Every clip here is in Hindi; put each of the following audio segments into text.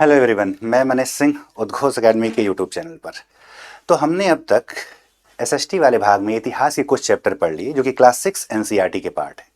हेलो एवरीवन, मैं मनीष सिंह उद्घोष अकेडमी के यूट्यूब चैनल पर। तो हमने अब तक एसएसटी वाले भाग में इतिहास के कुछ चैप्टर पढ़ लिए जो कि क्लास 6 एनसीईआरटी के पार्ट है।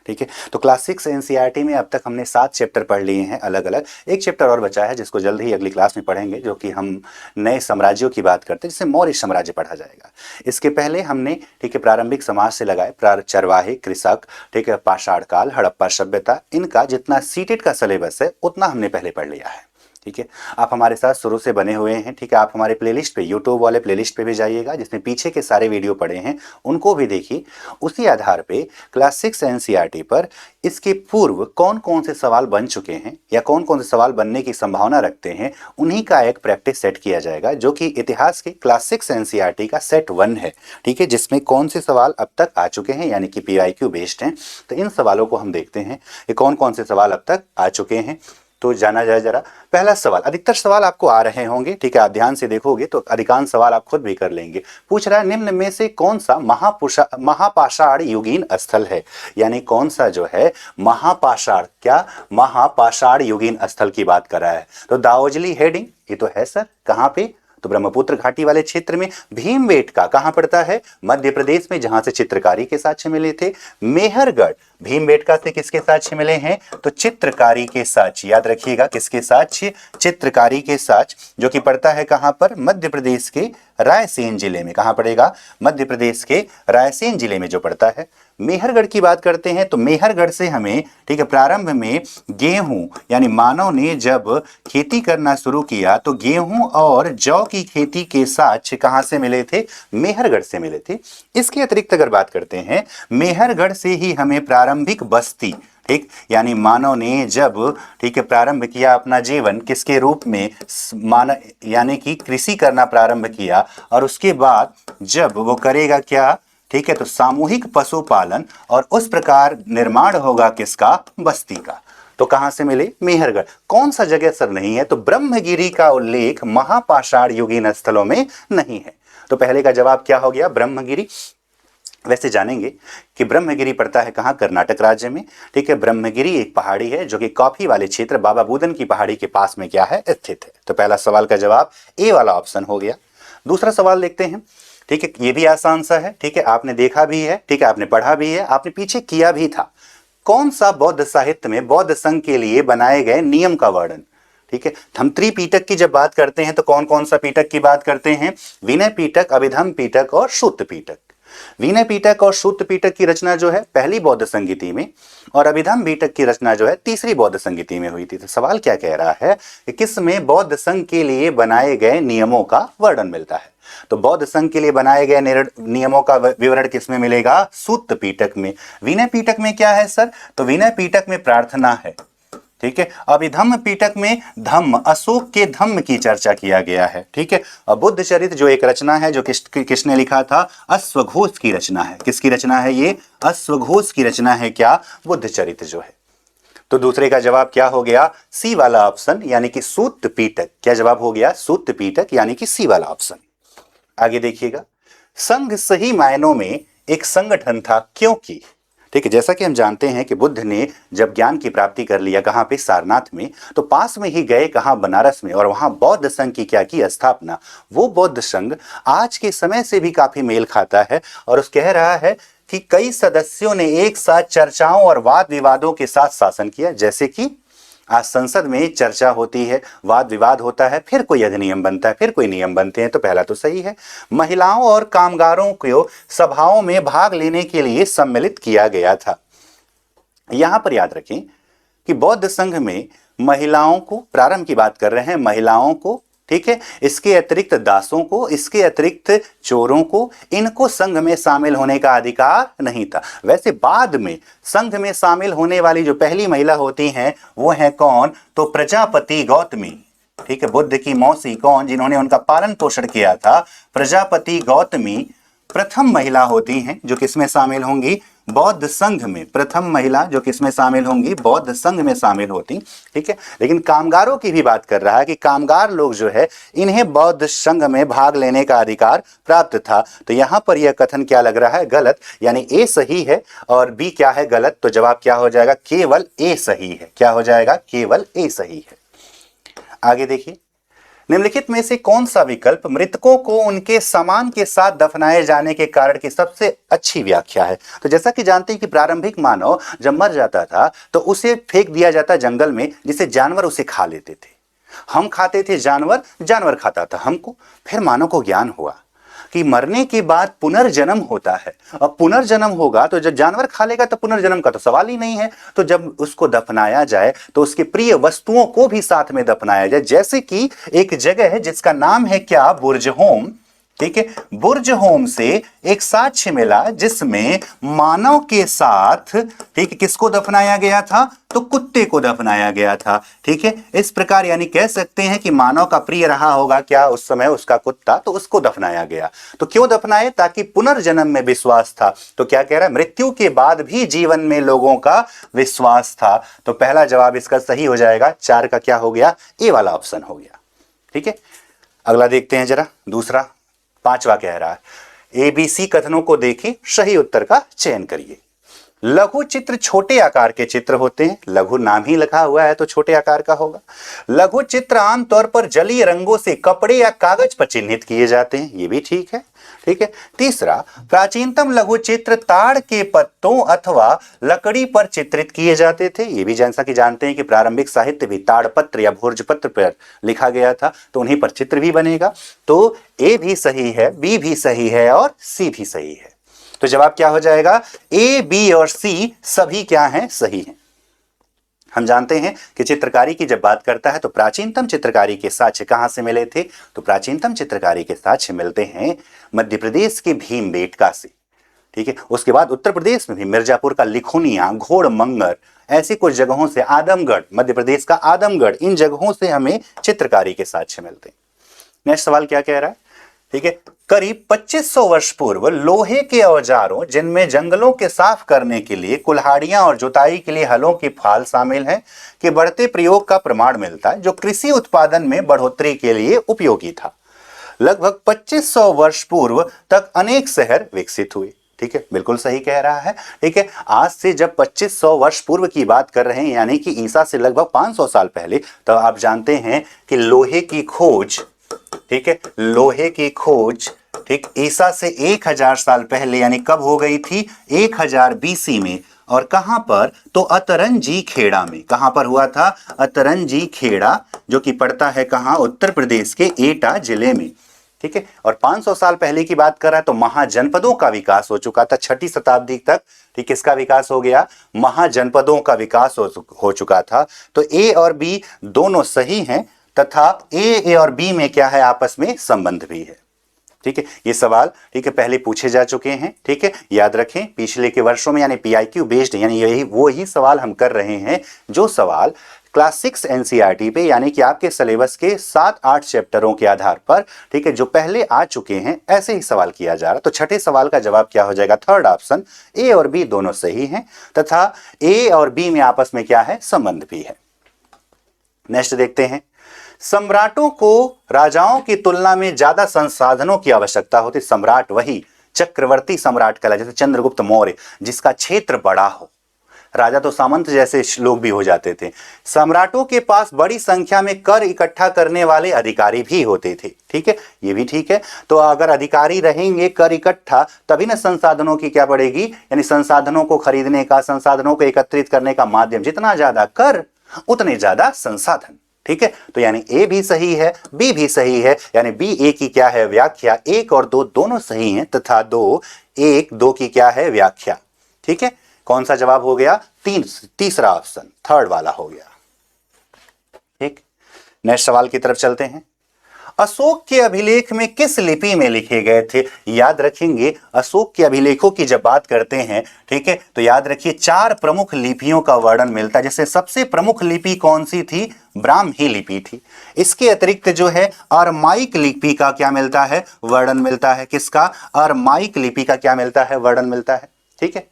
ठीक है, तो क्लास 6 एनसीईआरटी में अब तक हमने 7 चैप्टर पढ़ लिए हैं अलग अलग। एक चैप्टर और बचा है जिसको जल्द ही अगली क्लास में पढ़ेंगे, जो कि हम नए साम्राज्यों की बात करते हैं, जिससे मौर्य साम्राज्य पढ़ा जाएगा। इसके पहले हमने ठीक है प्रारंभिक समाज से लगाए चरवाहे, कृषक, ठीक है, पाषाण काल, हड़प्पा सभ्यता, इनका जितना सीटेट का सिलेबस है उतना हमने पहले पढ़ लिया है। ठीक है, आप हमारे साथ शुरू से बने हुए हैं। ठीक है, आप हमारे प्लेलिस्ट पे, यूट्यूब वाले प्लेलिस्ट पे भी जाइएगा जिसमें पीछे के सारे वीडियो पड़े हैं, उनको भी देखिए। उसी आधार पे क्लास 6 एनसीईआरटी पर इसके पूर्व कौन कौन से सवाल बन चुके हैं या कौन कौन से सवाल बनने की संभावना रखते हैं, उन्हीं का एक प्रैक्टिस सेट किया जाएगा, जो कि इतिहास के क्लास 6 एनसीईआरटी का सेट 1 है। ठीक है, जिसमें कौन से सवाल अब तक आ चुके हैं, यानी कि पीवाईक्यू बेस्ड हैं। तो इन सवालों को हम देखते हैं कि कौन कौन से सवाल अब तक आ चुके हैं। तो जाना जाए जरा। पहला सवाल, अधिकतर सवाल आपको आ रहे होंगे, ठीक है, आप ध्यान से देखोगे तो अधिकांश सवाल आप खुद भी कर लेंगे। पूछ रहा है निम्न में से कौन सा महापाषाण युगीन स्थल है, यानी कौन सा जो है महापाषाण, क्या महापाषाण युगीन स्थल की बात कर रहा है। तो दाओजली हेडिंग, ये तो है सर, कहाँ पे, तो ब्रह्मपुत्र घाटी वाले क्षेत्र में। भीमबेटका कहां पड़ता है, मध्य प्रदेश में, जहां से चित्रकारी के साक्ष्य मिले थे। मेहरगढ़, भीमबेटका से किसके साक्ष्य मिले हैं, तो चित्रकारी के साक्ष्य, याद रखिएगा किसके साक्ष्य, चित्रकारी के साक्ष्य, जो कि पड़ता है कहां पर, मध्य प्रदेश के रायसेन जिले में। कहां पड़ेगा, मध्य प्रदेश के रायसेन जिले में जो पड़ता है। मेहरगढ़ की बात करते हैं तो मेहरगढ़ से हमें, ठीक है, प्रारंभ में गेहूं, यानी मानव ने जब खेती करना शुरू किया तो गेहूं और जौ की खेती के साक्ष्य कहां से मिले थे, मेहरगढ़ से मिले थे। इसके अतिरिक्त अगर बात करते हैं, मेहरगढ़ से ही हमें प्रारंभिक बस्ती, ठीक, यानी मानव ने जब, ठीक है, प्रारंभ किया अपना जीवन किसके रूप में, यानी कि कृषि करना प्रारंभ किया, और उसके बाद जब वो करेगा क्या, ठीक है, तो सामूहिक पशुपालन, और उस प्रकार निर्माण होगा किसका, बस्ती का। तो कहां से मिले, मेहरगढ़। कौन सा जगह सर नहीं है, तो ब्रह्मगिरी का उल्लेख महापाषाण युगीन स्थलों में नहीं है। तो पहले का जवाब क्या हो गया, ब्रह्मगिरी। वैसे जानेंगे कि ब्रह्मगिरी पड़ता है कहां, कर्नाटक राज्य में। ठीक है, ब्रह्मगिरी एक पहाड़ी है जो कि कॉफी वाले क्षेत्र बाबा बुदन की पहाड़ी के पास में क्या है, स्थित है। तो पहला सवाल का जवाब ए वाला ऑप्शन हो गया। दूसरा सवाल देखते हैं। ठीक है, ये भी आसान सा है, ठीक है, आपने देखा भी है, ठीक है, आपने पढ़ा भी है, आपने पीछे किया भी था। कौन सा बौद्ध साहित्य में बौद्ध संघ के लिए बनाए गए नियम का वर्णन। ठीक है, हम त्रिपीटक की जब बात करते हैं तो कौन कौन सा पीटक की बात करते हैं, विनय पीटक, अभिधम पीटक और सूत्र पीटक। विनय पीटक और सूत्र पीटक की रचना जो है पहली बौद्ध संगीति में, और अभिधम पीटक की रचना जो है तीसरी बौद्ध संगीति में हुई थी। तो सवाल क्या कह रहा है कि किसमें बौद्ध संघ के लिए बनाए गए नियमों का वर्णन मिलता है। तो बौद्ध संघ के लिए बनाए गए नियमों का विवरण किसमें मिलेगा, सूत्र पीटक में। विनय पीटक में क्या है सर, तो विनय पीटक में प्रार्थना है। ठीक है, अभिधम्म पीटक में धम्म, अशोक के धम्म की चर्चा किया गया है। ठीक है, और बुद्ध चरित्र जो एक रचना है जो किसने लिखा था, अश्वघोष की रचना है। किसकी रचना है ये, अश्वघोष की रचना है क्या, बुद्ध चरित्र जो है। तो दूसरे का जवाब क्या हो गया, सी वाला ऑप्शन, यानी कि सूत्र पीटक। क्या जवाब हो गया, सूत्र पीटक, यानी कि सी वाला ऑप्शन। आगे देखिएगा, संघ सही मायनों में एक संगठन था क्योंकि, ठीक है, जैसा कि हम जानते हैं कि बुद्ध ने जब ज्ञान की प्राप्ति कर लिया कहां पे, सारनाथ में, तो पास में ही गए कहां, बनारस में, और वहां बौद्ध संघ की क्या की, स्थापना। वो बौद्ध संघ आज के समय से भी काफी मेल खाता है, और उस कह रहा है कि कई सदस्यों ने एक साथ चर्चाओं और वाद विवादों के साथ शासन किया। जैसे कि आज संसद में चर्चा होती है, वाद विवाद होता है, फिर कोई अधिनियम बनता है, फिर कोई नियम बनते हैं। तो पहला तो सही है। महिलाओं और कामगारों को सभाओं में भाग लेने के लिए सम्मिलित किया गया था। यहां पर याद रखें कि बौद्ध संघ में महिलाओं को, प्रारंभ की बात कर रहे हैं, महिलाओं को, ठीक है, इसके अतिरिक्त दासों को, इसके अतिरिक्त चोरों को, इनको संघ में शामिल होने का अधिकार नहीं था। वैसे बाद में संघ में शामिल होने वाली जो पहली महिला होती हैं वो है कौन, तो प्रजापति गौतमी। ठीक है, बुद्ध की मौसी कौन, जिन्होंने उनका पालन पोषण किया था, प्रजापति गौतमी प्रथम महिला होती हैं जो किसमें शामिल होंगी, बौद्ध संघ में। प्रथम महिला जो किसमें शामिल होंगी, बौद्ध संघ में शामिल होती। ठीक है, लेकिन कामगारों की भी बात कर रहा है कि कामगार लोग जो है इन्हें बौद्ध संघ में भाग लेने का अधिकार प्राप्त था। तो यहां पर यह कथन क्या लग रहा है, गलत, यानी ए सही है और बी क्या है, गलत। तो जवाब क्या हो जाएगा, केवल ए सही है। क्या हो जाएगा, केवल ए सही है। आगे देखिए, निम्नलिखित में से कौन सा विकल्प मृतकों को उनके सामान के साथ दफनाए जाने के कारण की सबसे अच्छी व्याख्या है? तो जैसा कि जानते हैं कि प्रारंभिक मानव जब मर जाता था तो उसे फेंक दिया जाता जंगल में, जिससे जानवर उसे खा लेते थे। हम खाते थे जानवर, जानवर खाता था हमको। फिर मानव को ज्ञान हुआ कि मरने के बाद पुनर्जन्म होता है, और पुनर्जन्म होगा तो जब जानवर खा लेगा तो पुनर्जन्म का तो सवाल ही नहीं है। तो जब उसको दफनाया जाए तो उसके प्रिय वस्तुओं को भी साथ में दफनाया जाए। जैसे कि एक जगह है जिसका नाम है क्या, बुर्ज होम। ठीक है, बुर्ज होम से एक साक्ष्य मिला जिसमें मानव के साथ, ठीक है, किसको दफनाया गया था, तो कुत्ते को दफनाया गया था। ठीक है, इस प्रकार यानी कह सकते हैं कि मानव का प्रिय रहा होगा क्या उस समय उसका कुत्ता, तो उसको दफनाया गया। तो क्यों दफनाए? ताकि पुनर्जन्म में विश्वास था। तो क्या कह रहा है, मृत्यु के बाद भी जीवन में लोगों का विश्वास था। तो पहला जवाब इसका सही हो जाएगा, 4 का क्या हो गया, ए वाला ऑप्शन हो गया। ठीक है, अगला देखते हैं जरा, दूसरा 5वां कह रहा है एबीसी कथनों को देखें, सही उत्तर का चयन करिए। लघु चित्र छोटे आकार के चित्र होते हैं, लघु नाम ही लिखा हुआ है तो छोटे आकार का होगा। लघु चित्र आमतौर पर जलीय रंगों से कपड़े या कागज पर चिन्हित किए जाते हैं, ये भी ठीक है। ठीक है, तीसरा, प्राचीनतम लघु चित्र ताड़ के पत्तों अथवा लकड़ी पर चित्रित किए जाते थे, ये भी जैसा कि जानते हैं कि प्रारंभिक साहित्य भी ताड़पत्र या भोजपत्र पर लिखा गया था, तो उन्हीं पर चित्र भी बनेगा। तो ए भी सही है, बी भी सही है और सी भी सही है। तो जवाब क्या हो जाएगा, ए, बी और सी सभी क्या हैं, सही हैं। हम जानते हैं कि चित्रकारी की जब बात करता है तो प्राचीनतम चित्रकारी के साक्ष्य कहां से मिले थे, तो प्राचीनतम चित्रकारी के साक्ष्य मिलते हैं मध्य प्रदेश के भीमबेटका से। ठीक है, उसके बाद उत्तर प्रदेश में भी मिर्जापुर का लिखुनिया, घोड़मंगर, ऐसी कुछ जगहों से, आदमगढ़, मध्य प्रदेश का आदमगढ़, इन जगहों से हमें चित्रकारी के साक्ष्य मिलते हैं। नेक्स्ट सवाल क्या कह रहा है, ठीक है, करीब 2500 वर्ष पूर्व लोहे के औजारों, जिनमें जंगलों के साफ करने के लिए कुल्हाड़ियां और जुताई के लिए हलों की फाल शामिल हैं, के बढ़ते प्रयोग का प्रमाण मिलता है, जो कृषि उत्पादन में बढ़ोतरी के लिए उपयोगी था। लगभग 2500 वर्ष पूर्व तक अनेक शहर विकसित हुए। ठीक है, बिल्कुल सही कह रहा है। ठीक है, आज से जब 2500 वर्ष पूर्व की बात कर रहे हैं, यानी कि ईसा से लगभग 500 साल पहले, तो आप जानते हैं कि लोहे की खोज, ठीक है, लोहे की खोज, ठीक, ईसा से 1000 साल पहले यानी कब हो गई थी, 1000 बीसी में। और कहां पर, तो अतरंजी खेड़ा में। कहां पर हुआ था, अतरंजी खेड़ा, जो कि पड़ता है कहां, उत्तर प्रदेश के एटा जिले में। ठीक है, और 500 साल पहले की बात कर रहा है तो महाजनपदों का विकास हो चुका था 6ठी शताब्दी तक। ठीक, किसका विकास हो गया, महाजनपदों का विकास हो चुका था। तो ए और बी दोनों सही हैं, तथा ए और बी में क्या है, आपस में संबंध भी है। ठीक है, ये सवाल, ठीक है, पहले पूछे जा चुके हैं। ठीक है, याद रखें पिछले के वर्षों में, यानी पीआईक्यू बेस्ड, यानी यही वो ही सवाल हम कर रहे हैं जो सवाल क्लास 6 एनसीईआरटी पे, यानी कि आपके सिलेबस के 7-8 चैप्टरों के आधार पर, ठीक है, जो पहले आ चुके हैं, ऐसे ही सवाल किया जा रहा। तो छठे सवाल का जवाब क्या हो जाएगा, थर्ड ऑप्शन, ए और बी दोनों सही हैं, तथा ए और बी में आपस में क्या है, संबंध भी है। नेक्स्ट देखते हैं, सम्राटों को राजाओं की तुलना में ज्यादा संसाधनों की आवश्यकता होती। सम्राट वही चक्रवर्ती सम्राट कहलाए, जैसे चंद्रगुप्त मौर्य, जिसका क्षेत्र बड़ा हो। राजा तो सामंत जैसे लोग भी हो जाते थे। सम्राटों के पास बड़ी संख्या में कर इकट्ठा करने वाले अधिकारी भी होते थे। ठीक है, ये भी ठीक है। तो अगर अधिकारी रहेंगे कर इकट्ठा, तभी ना संसाधनों की क्या बढ़ेगी, यानी संसाधनों को खरीदने का, संसाधनों को एकत्रित करने का माध्यम, जितना ज्यादा कर उतने ज्यादा संसाधन। ठीक है, तो यानी ए भी सही है, बी भी सही है, यानी बी ए की क्या है व्याख्या, 1 और 2 दोनों सही हैं, तथा 2 1 2 की क्या है व्याख्या। ठीक है, कौन सा जवाब हो गया, तीसरा ऑप्शन, थर्ड वाला हो गया। ठीक, नेक्स्ट सवाल की तरफ चलते हैं। अशोक के अभिलेख में किस लिपि में लिखे गए थे? याद रखेंगे, अशोक के अभिलेखों की जब बात करते हैं, ठीक है, तो याद रखिए 4 प्रमुख लिपियों का वर्णन मिलता है। जैसे सबसे प्रमुख लिपि कौन सी थी, ब्राह्मी लिपि थी। इसके अतिरिक्त जो है अरमाइक लिपि का क्या मिलता है, वर्णन मिलता है। किसका, अरमाइक लिपि का क्या मिलता है, वर्णन मिलता है। ठीक है,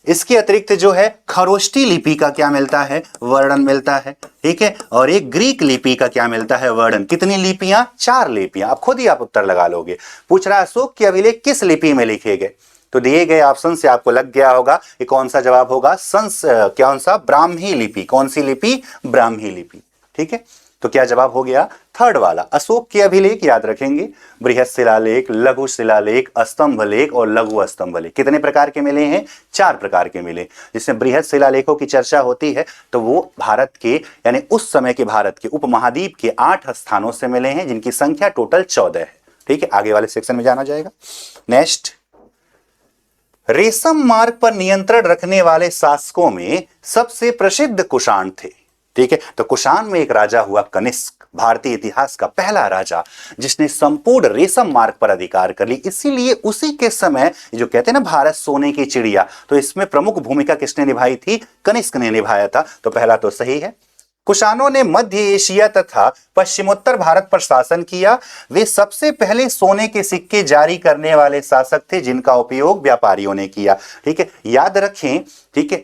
इसके अतिरिक्त जो है खरोष्टी लिपि का क्या मिलता है, वर्णन मिलता है। ठीक है, और एक ग्रीक लिपि का क्या मिलता है, वर्णन। कितनी लिपियां, 4 लिपियां। आप खुद ही आप उत्तर लगा लोगे। पूछ रहा है अशोक के अभिलेख किस लिपि में लिखे गए, तो दिए गए ऑप्शन से आपको लग गया होगा कि कौन सा जवाब होगा, कौन सा, ब्राह्मी लिपि। कौन सी लिपि, ब्राह्मी लिपि। ठीक है, तो क्या जवाब हो गया थर्ड वाला। अशोक के अभिलेख याद रखेंगे, बृहत शिलालेख, लघु शिलालेख, स्तंभ लेख और लघु स्तंभ लेख। कितने प्रकार के मिले हैं? 4 प्रकार के मिले। जिसमें बृहत शिलालेखों की चर्चा होती है तो वो भारत के यानी उस समय के भारत के उपमहाद्वीप के 8 स्थानों से मिले हैं, जिनकी संख्या टोटल 14 है। ठीक है, आगे वाले सेक्शन में जाना जाएगा। नेक्स्ट, रेशम मार्ग पर नियंत्रण रखने वाले शासकों में सबसे प्रसिद्ध कुषाण थे। ठीक है, तो कुषाण में एक राजा हुआ कनिष्क, भारतीय इतिहास का पहला राजा जिसने संपूर्ण रेशम मार्ग पर अधिकार कर ली। इसीलिए उसी के समय जो कहते हैं ना भारत सोने की चिड़िया, तो इसमें प्रमुख भूमिका किसने निभाई थी? कनिष्क ने निभाया था। तो पहला तो सही है। कुषाणों ने मध्य एशिया तथा पश्चिमोत्तर भारत पर शासन किया। वे सबसे पहले सोने के सिक्के जारी करने वाले शासक थे जिनका उपयोग व्यापारियों ने किया। ठीक है, याद रखें। ठीक है,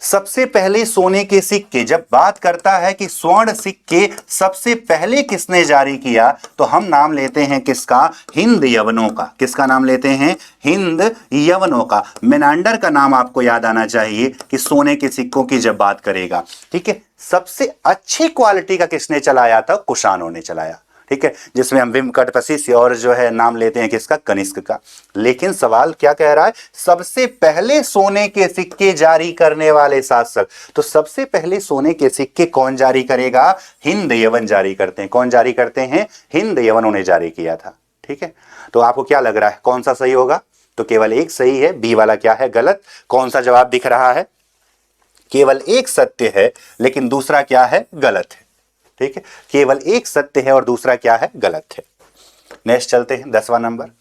सबसे पहले सोने के सिक्के, जब बात करता है कि स्वर्ण सिक्के सबसे पहले किसने जारी किया, तो हम नाम लेते हैं किसका? हिंद यवनों का। किसका नाम लेते हैं? हिंद यवनों का। मेनांडर का नाम आपको याद आना चाहिए कि सोने के सिक्कों की जब बात करेगा। ठीक है, सबसे अच्छी क्वालिटी का किसने चलाया था? कुषाणों ने चलाया। ठीक है, जिसमें हम विमकटपसिस और जो है नाम लेते हैं किसका? कनिष्क का। लेकिन सवाल क्या कह रहा है? सबसे पहले सोने के सिक्के जारी करने वाले शासक। तो सबसे पहले सोने के सिक्के कौन जारी करेगा? हिंद यवन जारी करते हैं। कौन जारी करते हैं? हिंद यवनों ने जारी किया था। ठीक है, तो आपको क्या लग रहा है कौन सा सही होगा? तो केवल एक सही है, बी वाला क्या है? गलत। कौन सा जवाब दिख रहा है? केवल एक सत्य है लेकिन दूसरा क्या है? गलत है। ठीक है, केवल एक सत्य है और दूसरा क्या है? गलत है। नेक्स्ट चलते हैं, 10वां नंबर।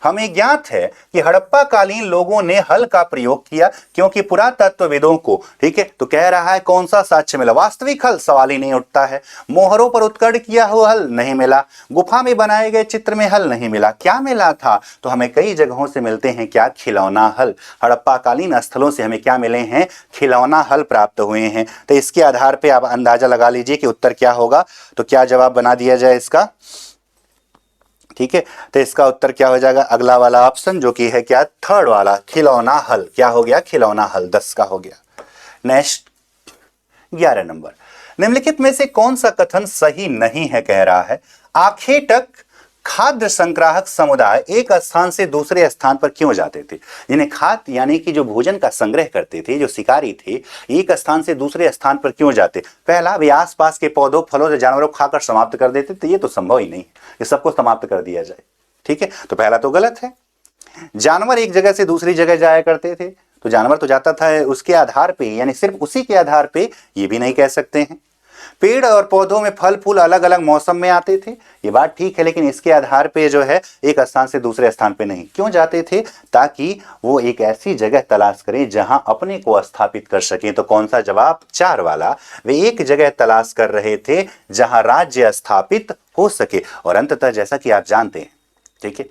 हमें ज्ञात है कि हड़प्पा कालीन लोगों ने हल का प्रयोग किया क्योंकि पुरातत्वविदों को, ठीक है, तो कह रहा है कौन सा साक्ष्य मिला? वास्तविक हल, सवाल ही नहीं उठता है। मोहरों पर उत्कर्ष किया हुआ हल नहीं मिला। गुफा में बनाए गए चित्र में हल नहीं मिला। क्या मिला था? तो हमें कई जगहों से मिलते हैं क्या? खिलौना हल। हड़प्पा कालीन स्थलों से हमें क्या मिले हैं? खिलौना हल प्राप्त हुए हैं। तो इसके आधार पर आप अंदाजा लगा लीजिए कि उत्तर क्या होगा। तो क्या जवाब बना दिया जाए इसका? ठीक है, तो इसका उत्तर क्या हो जाएगा? अगला वाला ऑप्शन जो कि है क्या? थर्ड वाला, खिलौना हल। क्या हो गया? खिलौना हल। 10 का हो गया। Next 11 number. निम्नलिखित में से कौन सा कथन सही नहीं है? कह रहा है आखेटक खाद्य संग्राहक समुदाय एक स्थान से दूसरे स्थान पर क्यों जाते थे? जिन्हें खाद्य यानी कि जो भोजन का संग्रह करते थे, जो शिकारी थे, एक स्थान से दूसरे स्थान पर क्यों जाते? पहला, वे आसपास के पौधों, फलों से जानवरों को खाकर समाप्त कर देते थे। ये तो संभव ही नहीं है कि सबको समाप्त कर दिया जाए। ठीक है, तो पहला तो गलत है। जानवर एक जगह से दूसरी जगह जाया करते थे, तो जानवर तो जाता था उसके आधार पे, यानी सिर्फ उसी के आधार पे, ये भी नहीं कह सकते हैं। पेड़ और पौधों में फल फूल अलग अलग मौसम में आते थे, ये बात ठीक है, लेकिन इसके आधार पे जो है एक स्थान से दूसरे स्थान पे नहीं। क्यों जाते थे? ताकि वो एक ऐसी जगह तलाश करें जहां अपने को स्थापित कर सकें। तो कौन सा जवाब? 4 वाला। वे एक जगह तलाश कर रहे थे जहां राज्य स्थापित हो सके। और अंततः जैसा कि आप जानते हैं, ठीक है,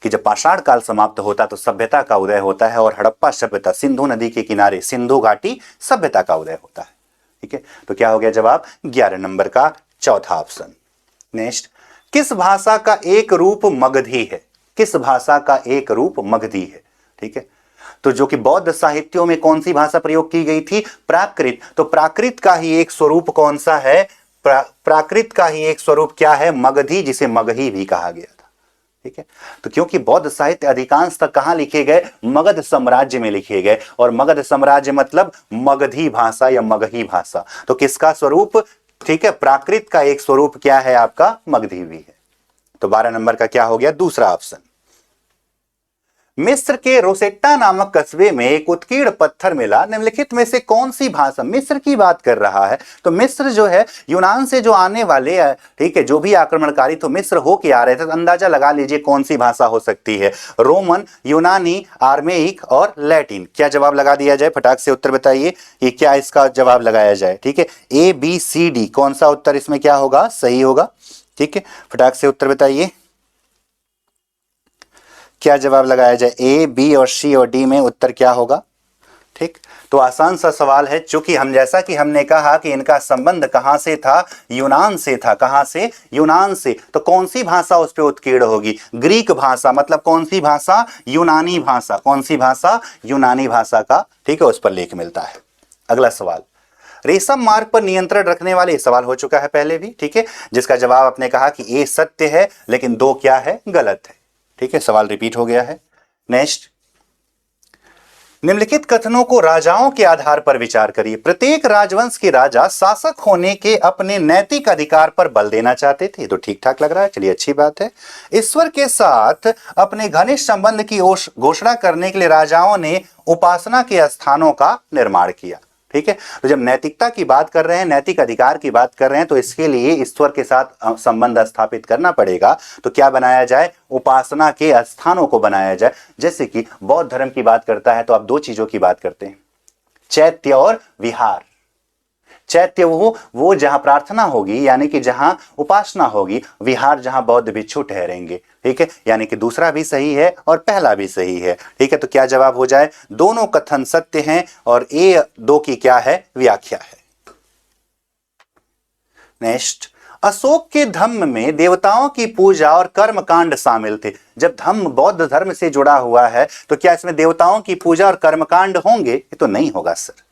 कि जब पाषाण काल समाप्त होता तो सभ्यता का उदय होता है, और हड़प्पा सभ्यता सिंधु नदी के किनारे सिंधु घाटी सभ्यता का उदय होता है। ठीक है, तो क्या हो गया जवाब? 11 नंबर का चौथा ऑप्शन। नेक्स्ट, किस भाषा का एक रूप मगधी है? किस भाषा का एक रूप मगधी है? ठीक है, तो जो कि बौद्ध साहित्यों में कौन सी भाषा प्रयोग की गई थी? प्राकृत। तो प्राकृत का ही एक स्वरूप कौन सा है? प्राकृत का ही एक स्वरूप क्या है? मगधी, जिसे मगही भी कहा गया। ठीक है, तो क्योंकि बौद्ध साहित्य अधिकांश तक कहां लिखे गए? मगध साम्राज्य में लिखे गए, और मगध साम्राज्य मतलब मगधी भाषा या मगही भाषा। तो किसका स्वरूप? ठीक है, प्राकृत का एक स्वरूप क्या है आपका? मगधी भी है। तो 12 नंबर का क्या हो गया? दूसरा ऑप्शन। मिस्र के रोसेट्टा नामक कस्बे में एक उत्कीर्ण पत्थर मिला। निम्नलिखित में से कौन सी भाषा? मिस्र की बात कर रहा है, तो मिस्र जो है यूनान से जो आने वाले, ठीक है, जो भी आक्रमणकारी तो मिस्र होके आ रहे थे, तो अंदाजा लगा लीजिए कौन सी भाषा हो सकती है? रोमन, यूनानी, आर्मेइक और लैटिन। क्या जवाब लगा दिया जाए? फटाक से उत्तर बताइए कि क्या इसका जवाब लगाया जाए। ठीक है, A B C D, कौन सा उत्तर इसमें क्या होगा? सही होगा। ठीक है, फटाक से उत्तर बताइए क्या जवाब लगाया जाए? ए, बी और सी और डी में उत्तर क्या होगा? ठीक, तो आसान सा सवाल है, चूंकि हम जैसा कि हमने कहा कि इनका संबंध कहां से था? यूनान से था। कहां से? यूनान से। तो कौन सी भाषा उस पर उत्कीर्ण होगी? ग्रीक भाषा। मतलब कौन सी भाषा? यूनानी भाषा। कौन सी भाषा? यूनानी भाषा का, ठीक है, उस पर लेख मिलता है। अगला सवाल, रेशम मार्ग पर नियंत्रण रखने वाले, सवाल हो चुका है पहले भी, ठीक है, जिसका जवाब आपने कहा कि ए सत्य है लेकिन 2 क्या है, गलत है, ठीक है, सवाल रिपीट हो गया है। नेक्स्ट, निम्नलिखित कथनों को राजाओं के आधार पर विचार करिए। प्रत्येक राजवंश के राजा शासक होने के अपने नैतिक अधिकार पर बल देना चाहते थे, तो ठीक ठाक लग रहा है, चलिए अच्छी बात है। ईश्वर के साथ अपने घनिष्ठ संबंध की घोषणा करने के लिए राजाओं ने उपासना के स्थानों का निर्माण किया, ठीक है। तो जब नैतिकता की बात कर रहे हैं, नैतिक अधिकार की बात कर रहे हैं, तो इसके लिए ईश्वर के साथ संबंध स्थापित करना पड़ेगा। तो क्या बनाया जाए, उपासना के स्थानों को बनाया जाए। जैसे कि बौद्ध धर्म की बात करता है तो आप 2 चीजों की बात करते हैं, चैत्य और विहार। चैत्य वो जहां प्रार्थना होगी यानी कि जहां उपासना होगी, विहार जहां बौद्ध भिक्षु ठहरेंगे, ठीक है, यानी कि दूसरा भी सही है और पहला भी सही है, ठीक है। तो क्या जवाब हो जाए, दोनों कथन सत्य हैं और ए 2 की क्या है, व्याख्या है। नेक्स्ट, अशोक के धम्म में देवताओं की पूजा और कर्मकांड शामिल थे। जब धम्म बौद्ध धर्म से जुड़ा हुआ है तो क्या इसमें देवताओं की पूजा और कर्मकांड होंगे, ये तो नहीं होगा सर।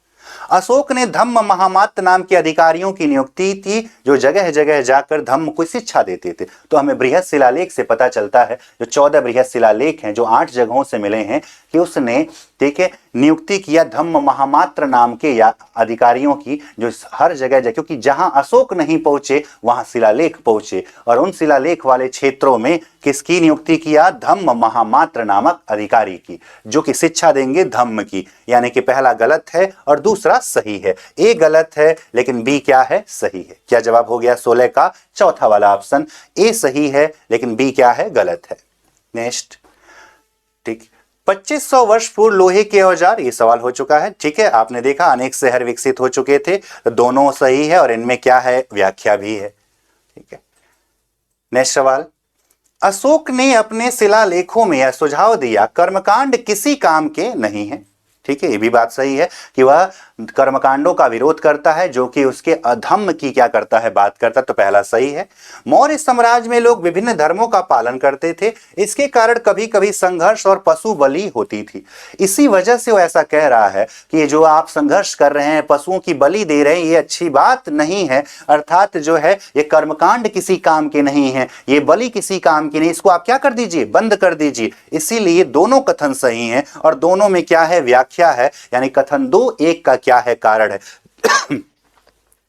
अशोक ने धम्म महामात्र नाम के अधिकारियों की नियुक्ति की जो जगह जगह जाकर धम्म को शिक्षा देते थे। तो हमें बृहद शिलालेख से पता चलता है, जो 14 बृहद शिलालेख हैं जो 8 जगहों से मिले हैं, कि उसने, ठीक है, नियुक्ति किया धम्म महामात्र नाम के या अधिकारियों की, जो हर जगह, क्योंकि जहां अशोक नहीं पहुंचे वहां शिलालेख पहुंचे, और उन शिलालेख वाले क्षेत्रों में किसकी नियुक्ति किया, धम्म महामात्र नामक अधिकारी की, जो कि शिक्षा देंगे धम्म की। यानी कि पहला गलत है और दूसरा सही है। ए गलत है लेकिन बी क्या है, सही है। क्या जवाब हो गया 16 का चौथा वाला ऑप्शन, ए सही है लेकिन बी क्या है, गलत है। नेक्स्ट, ठीक, 2500 वर्ष पूर्व लोहे के औजार, ये सवाल हो चुका है, ठीक है। आपने देखा अनेक शहर विकसित हो चुके थे, तो दोनों सही है और इनमें क्या है, व्याख्या भी है, ठीक है। नेक्स्ट सवाल, अशोक ने अपने शिलालेखों में यह सुझाव दिया कर्मकांड किसी काम के नहीं है, ठीक है, ये भी बात सही है कि वह कर्मकांडों का विरोध करता है जो कि उसके अधम्म की क्या करता है, बात करता है, तो पहला सही है। मौर्य साम्राज्य में लोग विभिन्न धर्मों का पालन करते थे, इसके कारण कभी कभी संघर्ष और पशु बलि होती थी। इसी वजह से वो ऐसा कह रहा है कि जो आप संघर्ष कर रहे हैं, पशुओं की बलि दे रहे हैं, ये अच्छी बात नहीं है, अर्थात जो है ये कर्मकांड किसी काम के नहीं है, ये बलि किसी काम की नहीं, इसको आप क्या कर दीजिए, बंद कर दीजिए। इसीलिए दोनों कथन सही हैं और दोनों में क्या है, व्याख्या है, यानी कथन 2 1 का क्या है, कारण है।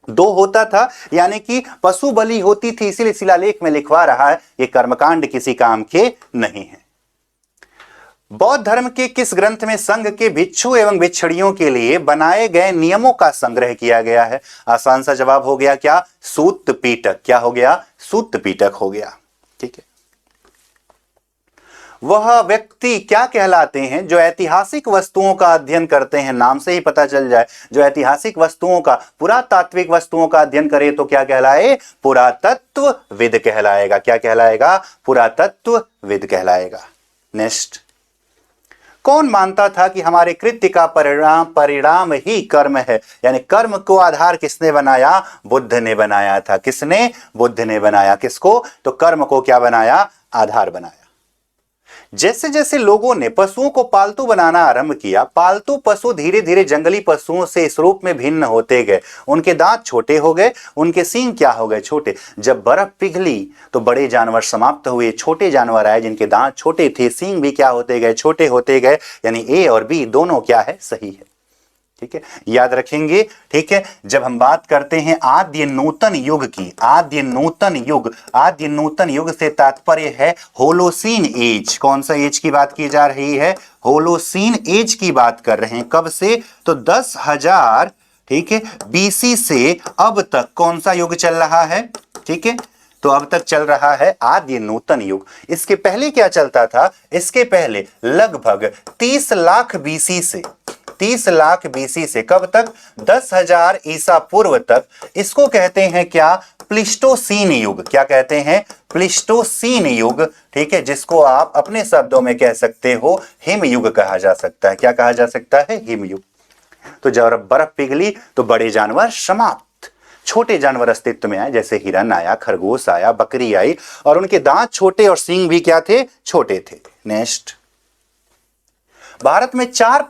2 होता था यानी कि पशु बलि होती थी, इसीलिए शिलालेख में लिखवा रहा है ये कर्मकांड किसी काम के नहीं है। बौद्ध धर्म के किस ग्रंथ में संघ के भिक्षु एवं भिक्षुणियों के लिए बनाए गए नियमों का संग्रह किया गया है? आसान सा जवाब हो गया क्या, सूत पीटक। क्या हो गया, सूत पीटक हो गया, ठीक है। वह व्यक्ति क्या कहलाते हैं जो ऐतिहासिक वस्तुओं का अध्ययन करते हैं? नाम से ही पता चल जाए, जो ऐतिहासिक वस्तुओं का, पुरातात्विक वस्तुओं का अध्ययन करे तो क्या कहलाए, पुरातत्वविद कहलाएगा। क्या कहलाएगा, पुरातत्वविद कहलाएगा। नेक्स्ट, कौन मानता था कि हमारे कृत्य का परिणाम ही कर्म है? यानी कर्म को आधार किसने बनाया, बुद्ध ने बनाया था। किसने, बुद्ध ने बनाया। किसको, तो कर्म को क्या बनाया, आधार बनाया। जैसे जैसे लोगों ने पशुओं को पालतू बनाना आरंभ किया, पालतू पशु धीरे धीरे जंगली पशुओं से इस रूप में भिन्न होते गए। उनके दांत छोटे हो गए, उनके सींग क्या हो गए, छोटे। जब बर्फ पिघली तो बड़े जानवर समाप्त हुए, छोटे जानवर आए जिनके दांत छोटे थे, सींग भी क्या होते गए, छोटे होते गए। यानी ए और बी दोनों क्या है, सही है, ठीक है, याद रखेंगे, ठीक है। जब हम बात करते हैं आद्य नूतन युग की, आद्य नूतन युग, आद्य नूतन युग से तात्पर्य है होलोसीन एज। कौन सा एज की बात की जा रही है, होलोसीन एज की बात कर रहे हैं। कब से, तो 10,000, ठीक है, बीसी से अब तक कौन सा युग चल रहा है, ठीक है, तो अब तक चल रहा है आद्य नूतन युग। इसके पहले क्या चलता था, इसके पहले लगभग 30 लाख बीसी से, 30 लाख बीसी से कब तक, 10,000 ईसा पूर्व तक, इसको कहते हैं क्या, प्लिस्टोसीन युग। क्या कहते हैं, प्लिस्टोसीन युग, ठीक है, जिसको आप अपने शब्दों में कह सकते हो हिम युग कहा जा सकता है। क्या कहा जा सकता है, हिम युग। तो जब बर्फ पिघली तो बड़े जानवर समाप्त, छोटे जानवर अस्तित्व में आए, जैसे हिरन आया, खरगोश आया, बकरी आई, और उनके दांत छोटे और सींग भी क्या थे, छोटे थे। नेक्स्ट, भारत में 4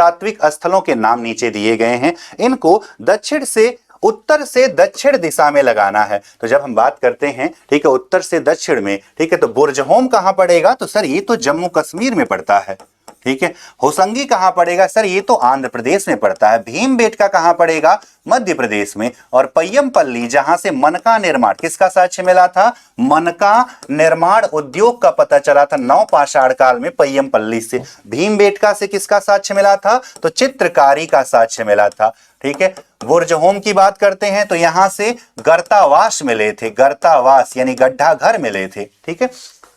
पुरातात्विक स्थलों के नाम नीचे दिए गए हैं, इनको दक्षिण से उत्तर से दक्षिण दिशा में लगाना है। तो जब हम बात करते हैं, ठीक है, उत्तर से दक्षिण में, ठीक है, तो बुर्जहोम कहां पड़ेगा? तो सर ये तो जम्मू कश्मीर में पड़ता है। ठीक है, होसंगी कहां पड़ेगा? सर ये तो आंध्र प्रदेश में पड़ता है। भीमबेटका कहां पड़ेगा? मध्य प्रदेश में। और पय्यमपल्ली, जहां से मनका निर्माण, किसका साक्ष्य मिला था? मनका निर्माण उद्योग का पता चला था नवपाषाण काल में पय्यमपल्ली से। भीमबेटका से किसका साक्ष्य मिला था? तो चित्रकारी का साक्ष्य मिला था। ठीक है, बुर्जहोम की बात करते हैं तो यहां से गर्तावास मिले थे, गर्तावास यानी गड्ढा घर मिले थे। ठीक है,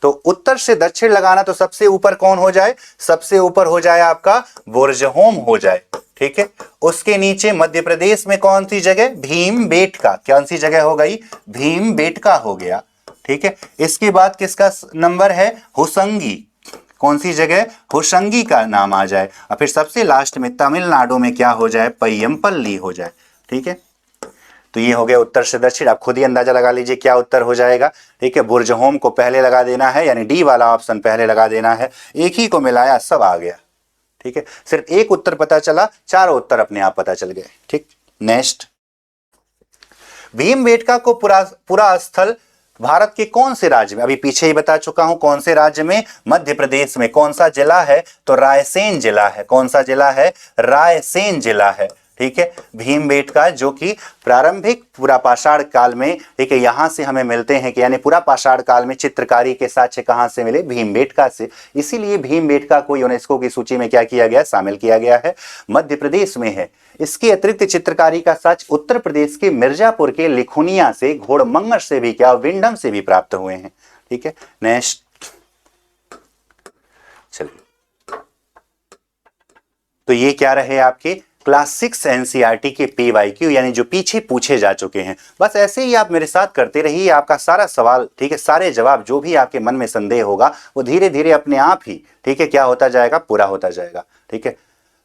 तो उत्तर से दक्षिण लगाना, तो सबसे ऊपर कौन हो जाए? सबसे ऊपर हो जाए आपका बुर्जहोम हो जाए। ठीक है, उसके नीचे मध्य प्रदेश में कौन सी जगह? भीमबेटका। कौन सी जगह हो गई? भीमबेटका हो गया। ठीक है, इसके बाद किसका नंबर है? होसंगी। कौन सी जगह? होसंगी का नाम आ जाए। और फिर सबसे लास्ट में तमिलनाडु में क्या हो जाए? पय्यमपल्ली हो जाए। ठीक है, तो ये हो गया उत्तर से दक्षिण। आप खुद ही अंदाजा लगा लीजिए क्या उत्तर हो जाएगा। ठीक है, बुर्जहोम को पहले लगा देना है, यानी डी वाला ऑप्शन पहले लगा देना है। एक ही को मिलाया, सब आ गया। ठीक है, सिर्फ एक उत्तर पता चला, चारों उत्तर अपने आप पता चल गए। ठीक, नेक्स्ट, भीमबेटका को पूरा स्थल भारत के कौन से राज्य में? अभी पीछे ही बता चुका हूं कौन से राज्य में? मध्य प्रदेश में। कौन सा जिला है? तो रायसेन जिला है। कौन सा जिला है? रायसेन जिला है। ठीक है, भीमबेटका जो कि प्रारंभिक पुरापाषाण काल में, ठीक है, यहां से हमें मिलते हैं कि यानी पुरापाषाण काल में चित्रकारी के साक्ष्य कहां से मिले? भीमबेटका से। इसीलिए भीमबेटका को यूनेस्को की सूची में क्या किया गया? शामिल किया गया है। मध्य प्रदेश में है। इसके अतिरिक्त चित्रकारी का साक्ष्य उत्तर प्रदेश के मिर्जापुर के लिखुनिया से, घोड़मंगर से भी, क्या विंडम से भी प्राप्त हुए हैं। ठीक है, नेक्स्ट, चलिए, तो ये क्या रहे आपके क्लास 6 एनसीईआरटी के पीवाईक्यू, यानी जो पीछे पूछे जा चुके हैं। बस ऐसे ही आप मेरे साथ करते रहिए, आपका सारा सवाल, ठीक है, सारे जवाब जो भी आपके मन में संदेह होगा वो धीरे धीरे अपने आप ही, ठीक है, क्या होता जाएगा? पूरा होता जाएगा। ठीक है,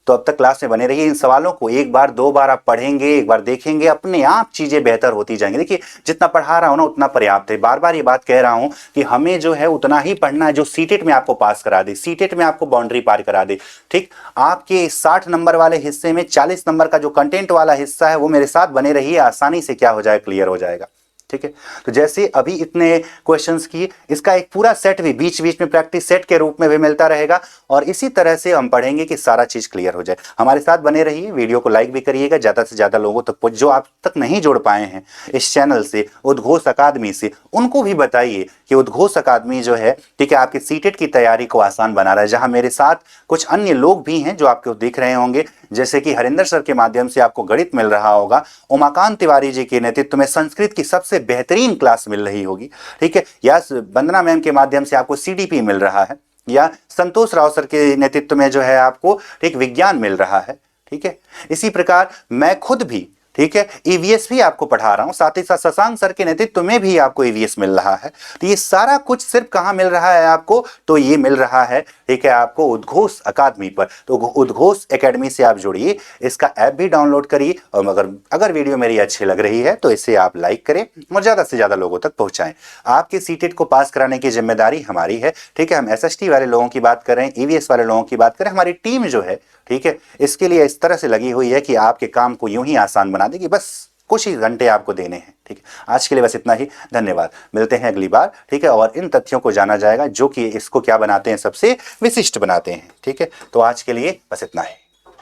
तो अब तक क्लास में बने रहिए। इन सवालों को एक बार दो बार आप पढ़ेंगे, एक बार देखेंगे, अपने आप चीजें बेहतर होती जाएंगी। देखिए, जितना पढ़ा रहा हूं ना उतना पर्याप्त है। बार बार ये बात कह रहा हूं कि हमें जो है उतना ही पढ़ना है जो सीटेट में आपको पास करा दे, सीटेट में आपको बाउंड्री पार करा दे। ठीक, आपके 60 नंबर वाले हिस्से में 40 नंबर का जो कंटेंट वाला हिस्सा है वो मेरे साथ बने रहिए, आसानी से क्या हो जाए? क्लियर हो जाएगा। ठीक है, तो जैसे अभी इतने क्वेश्चंस की, इसका एक पूरा सेट भी बीच बीच में प्रैक्टिस सेट के रूप में भी मिलता रहेगा, और इसी तरह से हम पढ़ेंगे कि सारा चीज क्लियर हो जाए। हमारे साथ बने रहिए, वीडियो को लाइक भी करिएगा, ज्यादा से ज्यादा लोगों तक, जो आप तक नहीं जुड़ पाए हैं इस चैनल से, उद्घोष अकादमी से, उनको भी बताइए कि उद्घोष अकादमी जो है, ठीक है, आपके सीटेट की तैयारी को आसान बना रहा है। जहां मेरे साथ कुछ अन्य लोग भी हैं जो आपको दिख रहे होंगे, जैसे कि हरिंदर सर के माध्यम से आपको गणित मिल रहा होगा, उमाकांत तिवारी जी के नेतृत्व में संस्कृत की सबसे बेहतरीन क्लास मिल रही होगी। ठीक है, या वंदना मैम के माध्यम से आपको सीडीपी मिल रहा है, या संतोष राव सर के नेतृत्व में जो है आपको, ठीक, विज्ञान मिल रहा है। ठीक है, इसी प्रकार मैं खुद भी, ठीक है, ईवीएस भी आपको पढ़ा रहा हूं, साथ ही साथ शशांक सर के नेतृत्व में भी आपको ईवीएस मिल रहा है। तो ये सारा कुछ सिर्फ कहां मिल रहा है आपको? तो ये मिल रहा है, ठीक है, आपको उद्घोष अकादमी पर। तो उद्घोष एकेडमी से आप जुड़िए, इसका ऐप भी डाउनलोड करिए, और अगर वीडियो मेरी अच्छी लग रही है तो इसे आप लाइक करें और ज्यादा से ज्यादा लोगों तक पहुंचाएं। आपके सीटेट को पास कराने की जिम्मेदारी हमारी है। ठीक है, हम एसएसटी वाले लोगों की बात करें, ईवीएस वाले लोगों की बात करें, हमारी टीम जो है, ठीक है, इसके लिए इस तरह से लगी हुई है कि आपके काम को यूं ही आसान बना देगी। बस कुछ ही घंटे आपको देने हैं। ठीक है, आज के लिए बस इतना ही। धन्यवाद, मिलते हैं अगली बार। ठीक है, और इन तथ्यों को जाना जाएगा जो कि इसको क्या बनाते हैं? सबसे विशिष्ट बनाते हैं। ठीक है, तो आज के लिए बस इतना ही।